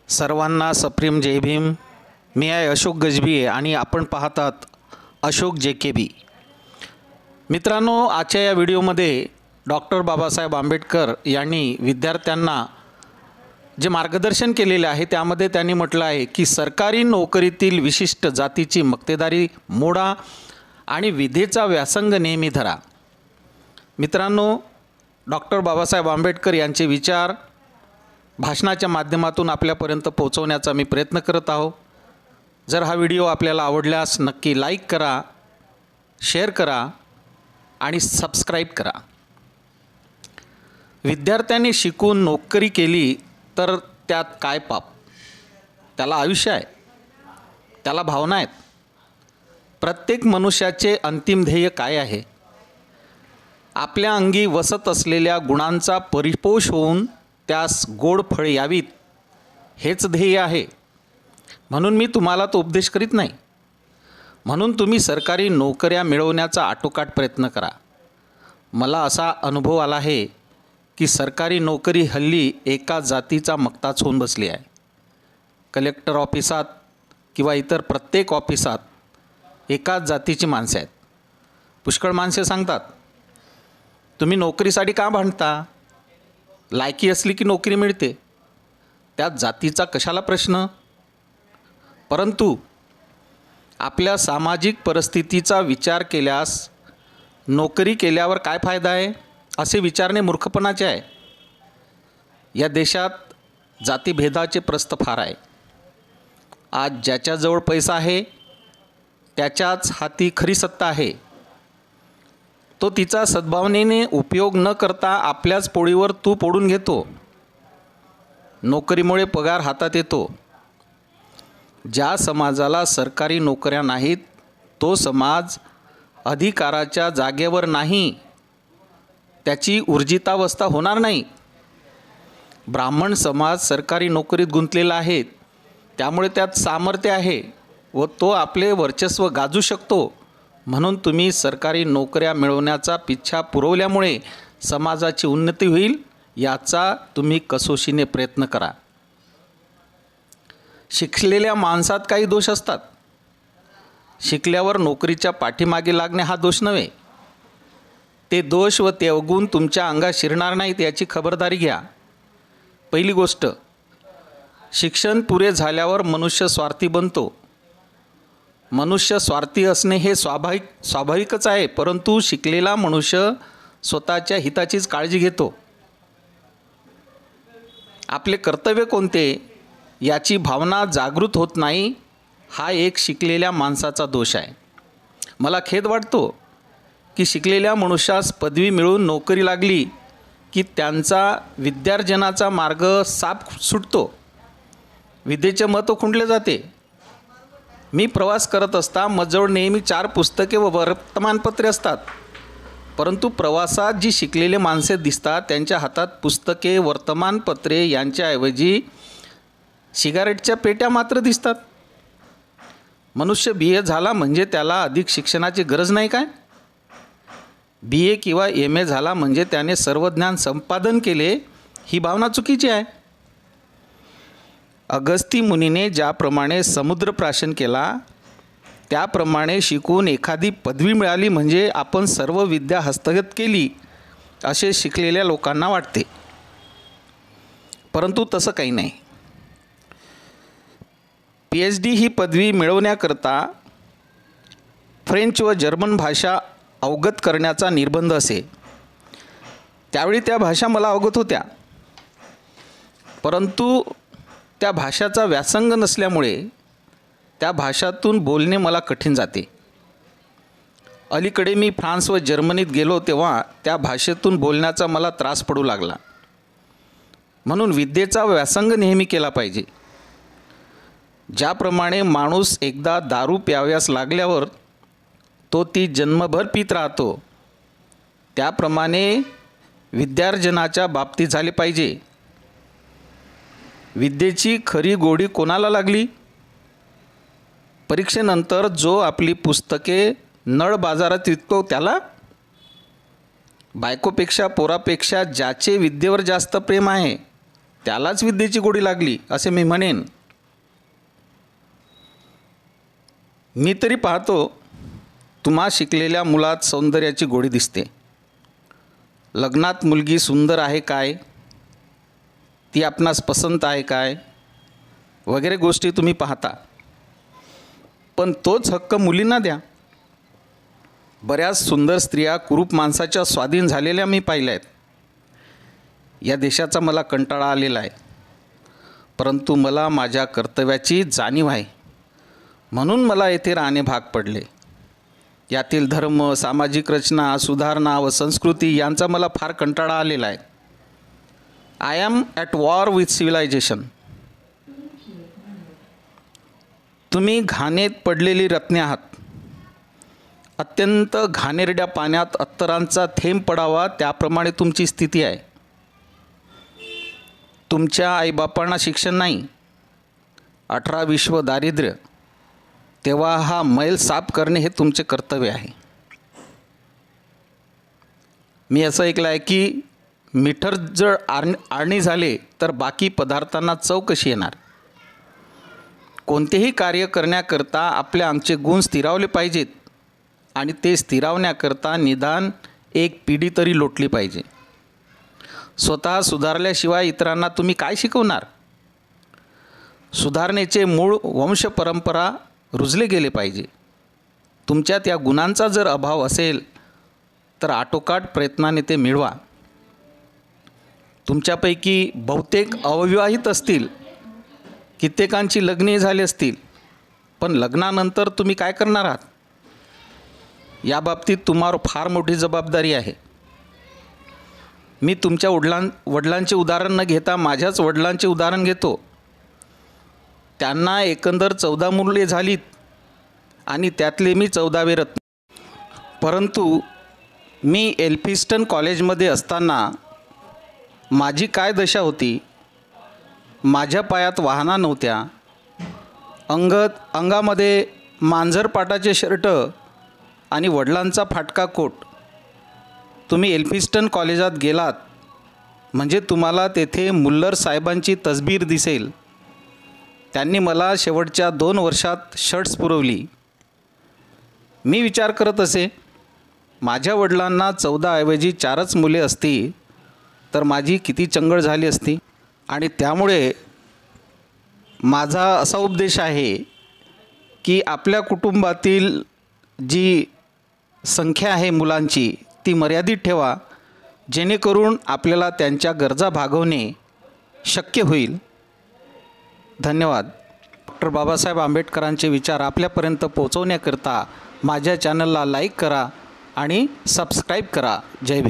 सर्वांना सप्रेम जय भीम। मी आहे अशोक गजबी आणि आपण पाहतात अशोक JKB। मित्रांनो, आजच्या या व्हिडिओमध्ये डॉक्टर बाबासाहेब आंबेडकर यांनी विद्यार्थ्यांना जे मार्गदर्शन केलेले आहे त्यामध्ये त्यांनी म्हटलं आहे की सरकारी नोकरीतील विशिष्ट जातीची मक्तेदारी मोडा आणि विधेचा व्यासंग नेहमी धरा। मित्रांनो, डॉक्टर बाबासाहेब आंबेडकर यांचे विचार भाषणाच्या माध्यमातून आपल्यापर्यंत पोहोचवण्याचा मी प्रयत्न करत आहो। जर हा व्हिडिओ आपल्याला आवडल्यास नक्की लाईक करा, शेअर करा आणि सबस्क्राईब करा। विद्यार्थ्यांनी शिकून नोकरी केली तर त्यात काय पाप? त्याला आयुष्य आहे, त्याला भावना आहेत। प्रत्येक मनुष्याचे अंतिम ध्येय काय आहे? आपल्या अंगी वसत असलेल्या गुणांचा परिपोष होऊन त्यास गोड फळ यावीत, हेच ध्येय आहे। म्हणून मी तुम्हाला तो उपदेश करीत नाही। म्हणून तुम्ही सरकारी नोकऱ्या मिळवण्याचा आटोकाट प्रयत्न करा। मला असा अनुभव आला आहे की सरकारी नोकरी हल्ली एका जातीचा मक्ताच होऊन बसली आहे। कलेक्टर ऑफिसात किंवा इतर प्रत्येक ऑफिसात एकाच जातीची माणसे आहेत। पुष्कळ माणसे सांगतात, तुम्ही नोकरीसाठी का भांडता? लायकी असली की नोकरी मिळते, त्यात जातीचा कशाला प्रश्न? परंतु आपल्या सामाजिक परिस्थितीचा विचार केल्यास नोकरी केल्यावर काय फायदा आहे असे विचारणे मूर्खपणाचे आहे। या देशात जातीभेदाचे प्रस्थ फार आहे। आज ज्याच्याजवळ पैसा आहे त्याच्याच हाती खरी सत्ता आहे। तो तिचा सद्भावनेने उपयोग न करता आपल्याच पोळीवर तूप ओढून घेतो। नोकरीमुळे पगार हातात येतो। ज्या समाजाला सरकारी नोकऱ्या नाहीत तो समाज अधिकाराच्या जागेवर नाही, त्याची ऊर्जितावस्था होणार नाही। ब्राह्मण समाज सरकारी नोकरीत गुंतलेला आहे, त्यामुळे त्यात सामर्थ्य आहे व तो आपले वर्चस्व गाजू शकतो। म्हणून तुम्ही सरकारी नोकऱ्या मिळवण्याचा पिच्छा पुरवल्यामुळे समाजाची उन्नती होईल याचा तुम्ही कसोशीने प्रयत्न करा। शिकलेल्या माणसात काही दोष असतात। शिकल्यावर नोकरीच्या पाठीमागे लागणे हा दोष नव्हे। ते दोष व ते अवगुण तुमच्या अंगात शिरणार नाहीत याची खबरदारी घ्या। पहिली गोष्ट, शिक्षण पुरे झाल्यावर मनुष्य स्वार्थी बनतो। मनुष्य स्वार्थी असणे हे स्वाभाविकच आहे, परंतु शिकलेला मनुष्य स्वतःच्या हिताचीच काळजी घेतो। आपले कर्तव्य कोणते याची भावना जागृत होत नाही, हा एक शिकलेल्या माणसाचा दोष आहे। मला खेद वाटतो की शिकलेल्या मनुष्यास पदवी मिळून नोकरी लागली की त्यांचा विद्यार्जनाचा मार्ग साफ सुटतो, विद्येचे महत्त्व खुंटले जाते। मी प्रवास करत असता माझ्याजवळ नेहमी 4 पुस्तके व वर्तमानपत्रे असतात, परंतु प्रवासात जी शिकलेले माणसे दिसतात त्यांच्या हातात पुस्तके, वर्तमानपत्रे यांच्याऐवजी सिगारेटच्या पेट्या मात्र दिसतात। मनुष्य BA झाला म्हणजे त्याला अधिक शिक्षणाची गरज नाही काय? BA किंवा MA झाला म्हणजे त्याने सर्व ज्ञान संपादन केले, ही भावना चुकीची आहे। अगस्ती मुनीने ज्याप्रमाणे समुद्रप्राशन केला त्याप्रमाणे शिकून एखादी पदवी मिळाली म्हणजे आपण सर्व विद्या हस्तगत केली असे शिकलेल्या लोकांना वाटते, परंतु तसं काही नाही। PhD ही पदवी मिळवण्याकरता फ्रेंच व जर्मन भाषा अवगत करण्याचा निर्बंध असे। त्यावेळी त्या भाषा मला अवगत होत्या, परंतु त्या भाषाचा व्यासंग नसल्यामुळे त्या भाषातून बोलणे मला कठीण जाते। अलीकडे मी फ्रान्स व जर्मनीत गेलो तेव्हा त्या भाषेतून बोलण्याचा मला त्रास पडू लागला। म्हणून विद्येचा व्यासंग नेहमी केला पाहिजे। ज्याप्रमाणे माणूस एकदा दारू प्याव्यास लागल्यावर तो ती जन्मभर पीत राहतो, त्याप्रमाणे विद्यार्जनाच्या बाबतीत झाले पाहिजे। विद्येची खरी गोडी कोणाला लागली? परीक्षेनंतर जो आपली पुस्तके नळ बाजारात विकतो त्याला? बायकोपेक्षा पोरापेक्षा ज्याचे विद्येवर जास्त प्रेम आहे त्यालाच विद्येची गोडी लागली असे मी म्हणेन. मी तरी पाहतो तुम्हा शिकलेल्या मुलात सौंदर्याची गोडी दिसते. लग्नात मुलगी सुंदर आहे काय, ती आपणास पसंत आहे काय वगैरे गोष्टी तुम्ही पाहता. पण तोच हक्क मुलींना द्या. बऱ्याच सुंदर स्त्रिया कुरूप माणसाच्या स्वाधीन झालेल्या मी पाहिल्या आहेत. या देशाचा मला कंटाळा आलेला आहे, परंतु मला माझ्या कर्तव्याची जाणीव आहे, म्हणून मला येथे राहणे भाग पडले. यातील धर्म, सामाजिक रचना, सुधारणा व संस्कृती यांचा मला फार कंटाळा आलेला आहे. I am at war with civilization. तुम्ही घाणेत पडलेली रत्ने आहात. अत्यंत घाणेरड्या पाण्यात अत्तरांचा थेंब पडावा त्याप्रमाणे तुमची स्थिती आहे. तुमच्या आईबापांना शिक्षण नाही, 18 विश्व दारिद्र्य, तेव्हा हा मैल साफ करणे हे तुमचे कर्तव्य आहे. मी असं ऐकलं आहे की मीठर जर आळणी झाले तर बाकी पदार्थांना चव कशी येणार. कोणतेही कार्य करण्याकरता आपले आमचे गुण स्थिरावले पाहिजेत आणि ते स्थिरावण्याकरता निदान एक पिढी तरी लोटली पाहिजे. स्वतः सुधारल्याशिवाय इतरांना तुम्ही काय शिकवणार. सुधारणेचे मूळ वंशपरंपरा रुजले गेले पाहिजे. तुमच्यात या गुणांचा जर अभाव असेल तर आटोकाट प्रयत्नाने ते मिळवा. तुमच्यापैकी बहुतेक अविवाहित असतील, कित्येकांची लग्ने झाली असतील, पण लग्नानंतर तुम्ही काय करणार आहात या बाबतीत तुम्हावर फार मोठी जबाबदारी आहे. मी तुमच्या वडिलांचे उदाहरण न घेता माझ्याच वडिलांचे उदाहरण घेतो. त्यांना एकंदर 14 मुले झालीत आणि त्यातले मी 14वे रत्न. परंतु मी एल्फिस्टन कॉलेजमध्ये असताना माझी काय दशा होती. माझ्या पायात वाहना नव्हत्या, अंगामध्ये मांजरपाटाचे शर्ट आणि वडिलांचा फाटका कोट. तुम्ही एल्फिस्टन कॉलेजात गेलात म्हणजे तुम्हाला तेथे मुल्लर साहेबांची तसबीर दिसेल. त्यांनी मला शेवटच्या 2 वर्षात शर्ट्स पुरवली. मी विचार करत असे, माझ्या वडिलांना 14 ऐवजी 4च मुले असती तर माझी किती चंगळ झाली असती. आणि त्यामुळे माझा असा उपदेश आहे की आपल्या कुटुंबातील जी संख्या आहे मुलांची ती मर्यादित ठेवा, जेणेकरून आपल्याला त्यांच्या गरजा भागवणे शक्य होईल. धन्यवाद. डॉक्टर बाबासाहेब आंबेडकरांचे विचार आपल्यापर्यंत पोहोचवण्याकरता माझ्या चॅनलला लाईक करा आणि सबस्क्राईब करा. जय भीम.